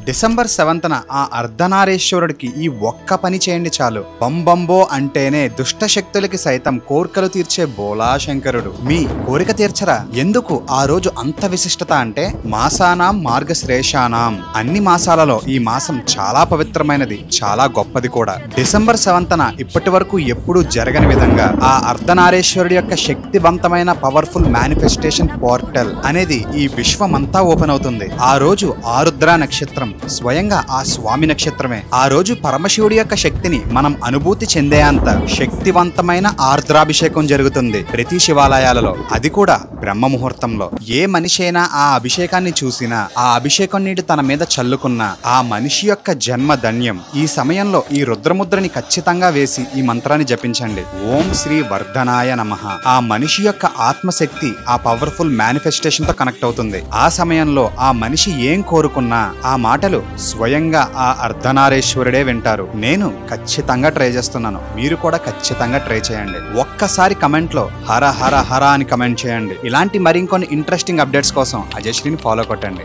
December 7న ఆ అర్ధనారీశ్వరుడికి ఈ ఒక్క పని చేయండి చాలు. బంబంబో అంటేనే దుష్ట శక్తులకి సైతం కోరికలు తీర్చే బోలాశంకరుడు. మీ కోరిక తీర్చరా? ఎందుకు ఆ రోజు అంత విశిష్టత అంటే మాసానాం మార్గశ్రేషానాం. అన్ని మాసాలలో ఈ మాసం చాలా పవిత్రమైనది, చాలా గొప్పది కూడా. డిసెంబర్ 7న ఇప్పటి వరకు ఎప్పుడూ జరగని విధంగా ఆ అర్ధనారీశ్వరుడి యొక్క శక్తివంతమైన పవర్ఫుల్ మేనిఫెస్టేషన్ పోర్టల్ అనేది ఈ విశ్వమంతా ఓపెన్ అవుతుంది. ఆ రోజు ఆరుద్ర నక్షత్రం స్వయంగా ఆ స్వామి నక్షత్రమే. ఆ రోజు పరమశివుడి యొక్క శక్తిని మనం అనుభూతి చెందేంత శక్తివంతమైన ఆర్ద్రాభిషేకం జరుగుతుంది ప్రతి శివాలయాలలో, అది కూడా బ్రహ్మ ముహూర్తంలో. ఏ మనిషి అయినా ఆ అభిషేకాన్ని చూసినా, ఆ అభిషేకం నీటి తన మీద చల్లుకున్నా ఆ మనిషి యొక్క జన్మ ధన్యం. ఈ సమయంలో ఈ రుద్రముద్రని ఖచ్చితంగా వేసి ఈ మంత్రాన్ని జపించండి. ఓం శ్రీ వర్ధనాయ నమః. ఆ మనిషి యొక్క ఆత్మశక్తి ఆ పవర్ఫుల్ మేనిఫెస్టేషన్ తో కనెక్ట్ అవుతుంది. ఆ సమయంలో ఆ మనిషి ఏం కోరుకున్నా ఆ మాటలు స్వయంగా ఆ అర్ధనారీశ్వరుడే వింటారు. నేను ఖచ్చితంగా ట్రై చేస్తున్నాను, మీరు కూడా ఖచ్చితంగా ట్రై చేయండి. ఒక్కసారి కమెంట్ లో హర హర హర అని కమెంట్ చేయండి. ఇలాంటి మరికొన్ని ఇంట్రెస్టింగ్ అప్డేట్స్ కోసం అజయశ్రీని ఫాలో కొట్టండి.